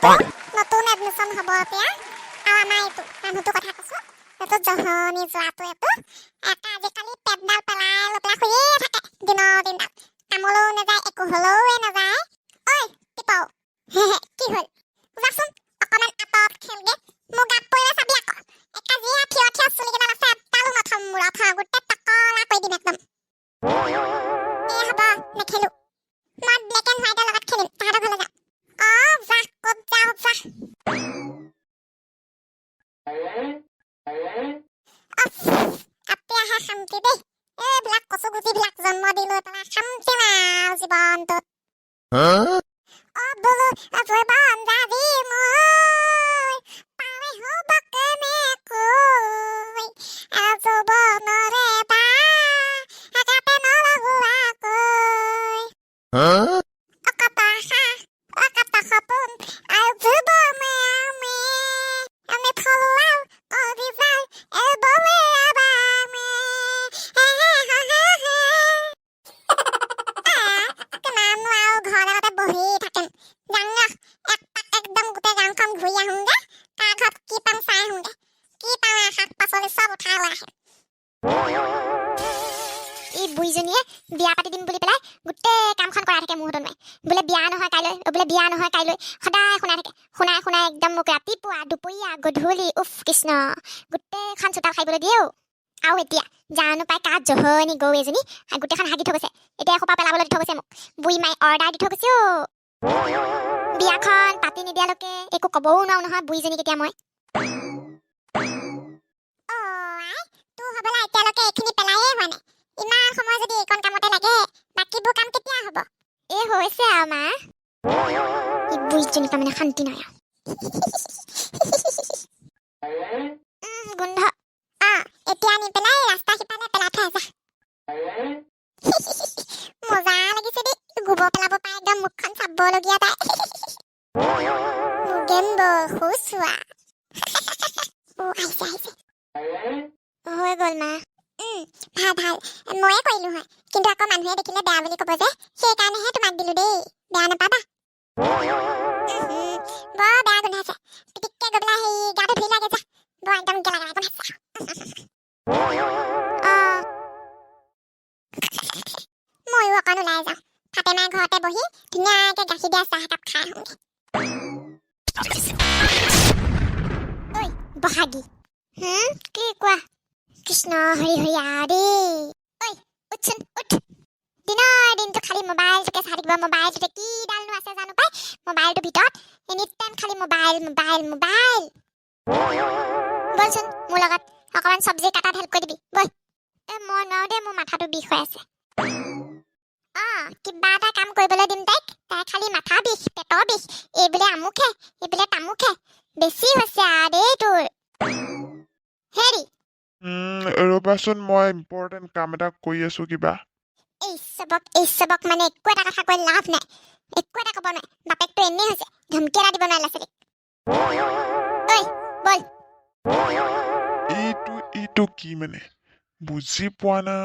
নতুন এডমিশন হ'ব এতিয়া আৰু আমাৰ এইটো মানুহটো কথা কৈছো এইটো জহনি যোৱাটো এইটো এটা আজিকালি পেটডাল পেলাই লৈ পেলাই শুয়ে থাকে দিনৰ দিনডাল কামলৈও নাযায় একো হ'লেও নাযায় ঐ টিপাও কি হ'ল যাচোন অকণমান আঁতৰত খেলগে মোৰ গাত পৰিলে চাবি আকৌ একা জিয়া থিয় থিয় চুলিকেইডাল আছে এডালো নথম মূৰত গোটেই টকলা কৰি দিম একদম হ'ব নেখেলো মই ব্লেক এণ্ড হোৱাইটৰ লগত খেলিম তাহাঁতৰ ঘৰলৈ যাম যা ক'ত যাওঁ যা আপিয়াহে শান্তি দেই এইবিলাক কচু গুটিবিলাক জন্ম দি লৈ পেলাই শান্তি নাই জীৱনটোত বোলো জীৱন যাবি মই পালে হ'ব কেনেকৈ জীৱনৰে বা আগাতে নলগোৱাকৈ অকটা আশা অকটা সপোন আৰু জীৱনে আমি ফলুৱাও অভিযান এবলে আবামে কিমান আৰু ঘৰতে বহি থাকিম জানো একদম গোটেই গাঁওখন ঘূৰি আহোঁগে কাৰ ঘৰত কি পাম চাই আহোঁগে কি পাওঁ শাক পাচলি চব উঠাই লৈ আহিম এই বুঢ়ীজনীয়ে বিয়া পাতি দিম বুলি পেলাই গোটেই কামখন কৰাই থাকে মুহূৰ্তত নাই বোলে বিয়া নহয় কাইলৈ বোলে বিয়া নহয় কাইলৈ সদায় শুনাই থাকে শুনাই একদম মোক ৰাতিপুৱা দুপৰীয়া গধূলি উফ কৃষ্ণ গোটেইখন চোতাল খাইবলৈ দিয়েও আৰু এতিয়া জানো পাই কাৰ জহনি গৰু এজনী গোটেইখন হাগি থৈ গৈছে এতিয়া এসোপা পেলাবলৈ দি থৈ গৈছে মোক বুঢ়ী মাই অৰ্ডাৰ দি থৈ গৈছে বিয়াখন পাতি নিদিয়ালৈকে একো ক'বও নোৱাৰো নহয় বুঢ়ীজনীক এতিয়া মই তোৰ হ'বলৈ এতিয়ালৈকে এইখিনি পেলাইয়ে হোৱা নাই ইমান সময় যদি এইকণ কামতে লাগে বাকীবোৰ কাম কেতিয়া হ'ব এই হৈছে আৰু মা এই বুঢ়ীজনীৰ পৰা মানে শান্তি নাই গোন্ধ এতিয়া নি পেলাই ৰাস্তা সিপাৰে পেলাই থৈ যা মজা লাগিছে দেই গোবৰ পেলাব পাই একদম মুখখন চাবলগীয়া তাই খুচুৱা আহিছে হৈ গ'ল মা ভাল ময়ে কৰিলো হয় কিন্তু আকৌ মানুহে দেখিলে বেয়া বুলি ক'ব যে সেইকাৰণেহে তোমাক দিলো দেই বেয়া নাপাবা বৰ বেয়া গোন্ধাইছে পিটিককে গৈ পেলাই সেই গাটো ধুই লাগে যা বৰ একদম গেলা গোন্ধাইছে ময়ো অকণ ওলাই যাওঁ ফাতেমাৰ ঘৰতে বহি ধুনীয়াকে গাখীৰ দিয়া চাহ একাপ খাই আহোঁগে ঐ বহাগী কি কোৱা কৃষ্ণ হৰি হৰি দেই ঐ উঠচোন উঠ দিনৰ দিনটো খালি মোবাইলটোকে চাই থাকিব মোবাইলটোতে কি ডালনো আছে জানো পাই মোবাইলটোৰ ভিতৰত এনি টাইম খালি মোবাইল বলচোন মোৰ লগত অকণমান চব্জি কাটাত হেল্প কৰি দিবি বল মই নোৱাৰো দেই মোৰ মাথাটো বিষ হৈ আছে কিবা এটা কাম কৰিবলৈ দিম তাই খালি মাথা বিষ পেটৰ বিষ এইবোলে আমুকহে এইবোলে তামুকহে বেছি হৈছে দেই তোৰ হেৰি ৰবাচোন মই ইম্পৰ্টেণ্ট কাম এটা কৰি আছো কিবা এই চবক মানে একো এটা কথা কৈ লাভ নাই একো এটা ক'ব নাই বাপেকটো এনেই হৈছে ধমকি এটা দিব নোৱাৰিলা চাগে ঐ বল এইটো কি মানে বুজি পোৱা না